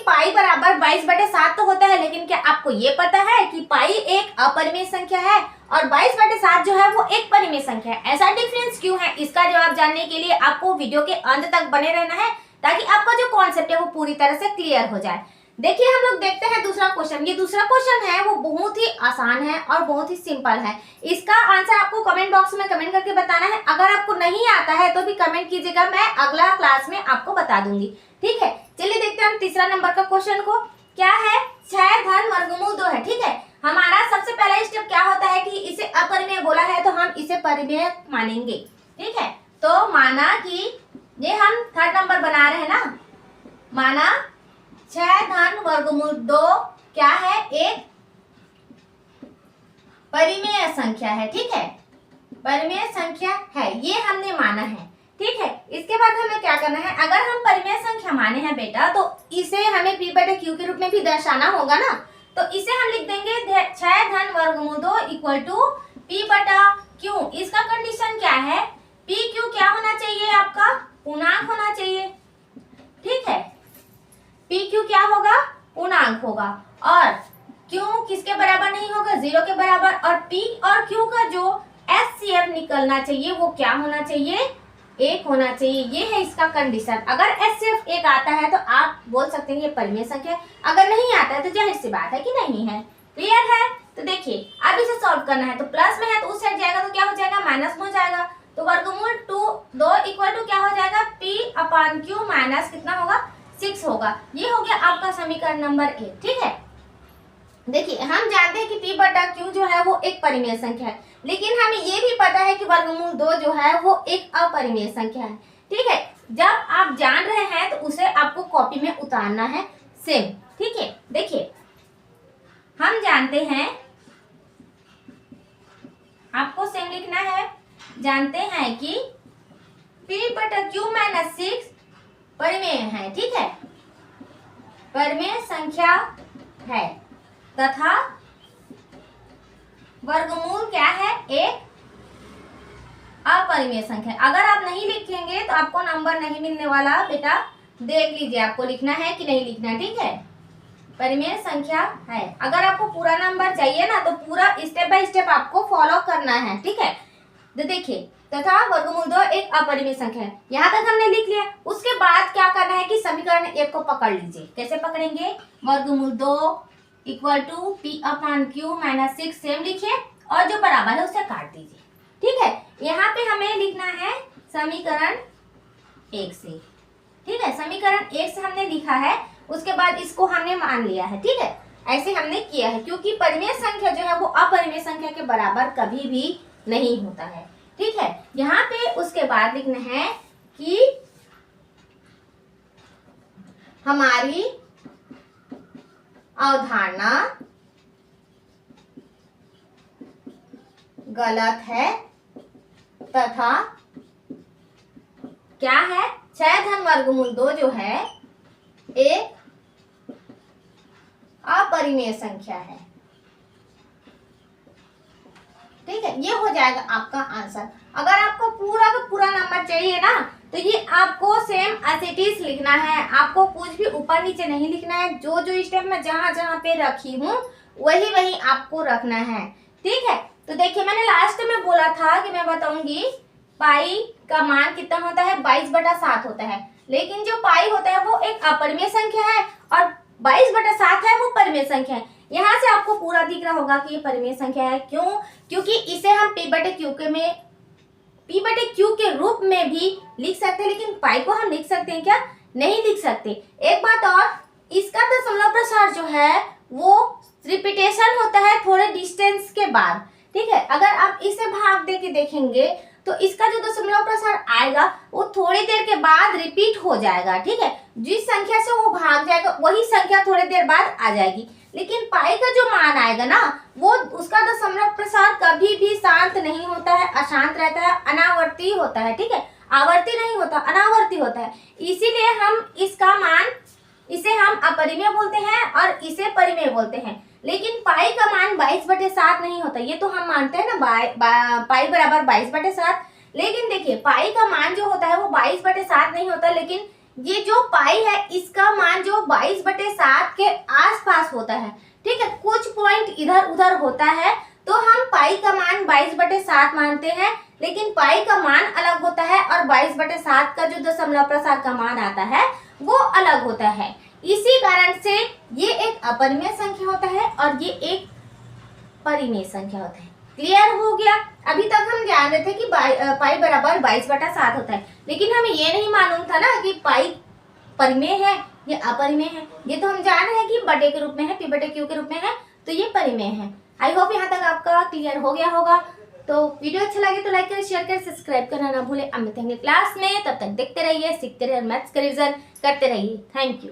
पाई बराबर 22/7 तो होता है, लेकिन क्या आपको ये पता है कि पाई एक अपरिमेय संख्या है और 22/7 जो है वो एक परिमेय संख्या है। ऐसा डिफरेंस क्यों है, इसका जवाब जानने के लिए आपको वीडियो के अंत तक बने रहना है, ताकि आपका जो कॉन्सेप्ट है वो पूरी तरह से क्लियर हो जाए। देखिए हम लोग देखते हैं दूसरा क्वेश्चन। ये दूसरा क्वेश्चन है वो बहुत ही आसान है और बहुत ही सिंपल है। इसका आंसर आपको कमेंट बॉक्स में कमेंट करके बताना है। अगर आपको नहीं आता है तो भी कमेंट कीजिएगा, मैं अगला क्लास में आपको बता दूंगी। ठीक है, चलिए देखते हैं हम तीसरा नंबर का क्वेश्चन को। क्या है, 6 धन वर्गमूल 2 है। ठीक है, हमारा सबसे पहला स्टेप क्या होता है कि इसे अपरिमेय बोला है तो हम इसे परिमेय मानेंगे। ठीक है, तो माना कि ये हम थर्ड नंबर बना रहे हैं ना, माना 6 धन वर्गमूल 2 क्या है, एक परिमेय संख्या है। ठीक है, परिमेय संख्या है, ये हमने माना है। ठीक है, इसके बाद हमें क्या करना है, अगर हम परिमेय संख्या माने हैं बेटा तो इसे हमें p/q के रूप में भी दर्शाना होगा ना, तो इसे हम लिख देंगे 6 धन वर्गमूल 2 इक्वल टू p/q। इसका कंडीशन क्या है, pq क्या होना चाहिए, आपका पूर्णांक होना चाहिए। ठीक है, pq क्या होगा, पूर्णांक होगा, और q किसके बराबर नहीं होगा, 0 के बराबर, और p और q का जो HCF निकलना चाहिए वो क्या होना चाहिए, 1 होना चाहिए। ये है इसका कंडीशन। अगर HCF 1 आता है तो आप बोल सकते हैं ये परिमेय संख्या, अगर नहीं आता है तो जाहिर सी बात है कि नहीं है। क्लियर है, तो देखिए अब इसे सॉल्व करना है, तो प्लस में है तो उस साइड जाएगा तो क्या हो जाएगा, माइनस में हो जाएगा, तो वर्गमूल 2 इक्वल टू क्या हो जाएगा, p/q माइनस कितना होगा, 6 होगा। ये हो गया आपका समीकरण नंबर 1। ठीक है, देखिए हम जानते हैं कि p/q जो है वो एक परिमेय संख्या है, लेकिन हमें ये भी पता है कि वर्गमूल 2 जो है वो एक अपरिमेय संख्या है। ठीक है, जब आप जान रहे हैं तो उसे आपको कॉपी में उतारना है सेम। ठीक है, देखिए हम जानते हैं, आपको सेम लिखना है, जानते हैं कि p/q माइनस 6 परिमेय है। ठीक है, परिमेय संख्या है तथा वर्गमूल क्या है, एक अपरिमेय संख्या। अगर आप नहीं लिखेंगे तो आपको नंबर नहीं मिलने वाला बेटा, देख लीजिए आपको लिखना है कि नहीं लिखना है। ठीक है, परिमेय संख्या है। अगर आपको पूरा नंबर चाहिए ना तो पूरा स्टेप बाय स्टेप आपको फॉलो करना है। ठीक है, तो देखिए तथा वर्गमूल 2 एक अपरिमेय संख्या है, यहाँ तक हमने लिख लिया। उसके बाद क्या करना है कि समीकरण 1 को पकड़ लीजिए। कैसे पकड़ेंगे, वर्गमूल 2 equal to p/q minus 6 same लिखिए और जो बराबर है उसे काट दीजिए। ठीक है, यहाँ पे हमें लिखना है समीकरण 1 से। ठीक है, समीकरण 1 से हमने लिखा है, उसके बाद इसको हमने मान लिया है। ठीक है, ऐसे हमने किया है क्योंकि परिमेय संख्या जो है वो अपरिमेय संख्या के बराबर कभी भी नहीं होता है। ठीक है, यहाँ पे उसके बाद लिखना है कि हमारी अवधारणा गलत है तथा क्या है, 6 धन वर्गमूल 2 जो है एक अपरिमेय संख्या है। ठीक है, ये हो जाएगा आपका आंसर। अगर आपको पूरा का पूरा नंबर चाहिए ना तो ये आपको सेम एज इट इज लिखना है, आपको कुछ भी ऊपर नीचे नहीं लिखना है। जो जो स्टेप में जहां जहां पे रखी हूँ वही वही आपको रखना है। ठीक है, तो देखिए मैंने लास्ट में बोला था कि मैं बताऊंगी पाई का मान कितना होता है, 22/7 होता है, लेकिन जो पाई होता है वो एक अपरिमेय संख्या है और 22/7 है वो परिमेय संख्या है। यहाँ से आपको पूरा दिख रहा होगा कि ये परिमेय संख्या है। क्यों, क्योंकि इसे हम p/q के रूप में भी लिख सकते हैं, लेकिन पाई को हम लिख सकते हैं क्या, नहीं लिख सकते। एक बात और, इसका दशमलव प्रसार जो है वो रिपीटेशन होता है थोड़े डिस्टेंस के बाद। ठीक है, अगर आप इसे भाग दे के देखेंगे तो इसका जो दशमलव प्रसार आएगा वो थोड़ी देर के बाद रिपीट हो जाएगा। ठीक है, जिस संख्या से वो भाग जाएगा वही संख्या थोड़ी देर बाद आ जाएगी, लेकिन पाई का जो मान आएगा ना वो उसका दशमलव प्रसार कभी भी शांत नहीं होता है, अशांत रहता है, अनावर्ती होता है। ठीक है, आवर्ती नहीं होता, अनावर्ती होता है। इसीलिए हम इसका मान, इसे हम अपरिमेय बोलते हैं और इसे परिमेय बोलते हैं। लेकिन पाई का मान 22/7 नहीं होता, ये तो हम मानते हैं ना, पाई बराबर 22/7। लेकिन देखिए पाई का मान जो होता है वो 22/7 नहीं होता, लेकिन ये जो पाई है इसका मान जो 22/7 के आसपास होता है, ठीक है, कुछ पॉइंट इधर उधर होता है तो हम पाई का मान 22/7 मानते हैं, लेकिन पाई का मान अलग होता है और 22/7 का जो दशमलव प्रसार का मान आता है वो अलग होता है। इसी कारण से ये एक अपरिमेय संख्या होता है और ये एक परिमेय संख्या होता है। क्लियर हो गया? अभी तक हम जान रहे थे कि पाई बराबर 22/7 होता है, लेकिन हमें ये नहीं मालूम था ना कि पाई परिमेय है या अपरिमेय है। ये तो हम जान रहे हैं कि बटे के रूप में है, p/q के रूप में है, तो ये परिमेय है। आई होप यहाँ तक आपका क्लियर हो गया होगा। तो वीडियो अच्छा लगे तो लाइक करें, शेयर करें, सब्सक्राइब करना ना भूलें। अब मिलते हैं क्लास में, तब तक देखते रहिए, सीखते रहिए, मैथ्स का रिविजन करते रहिए। Thank you.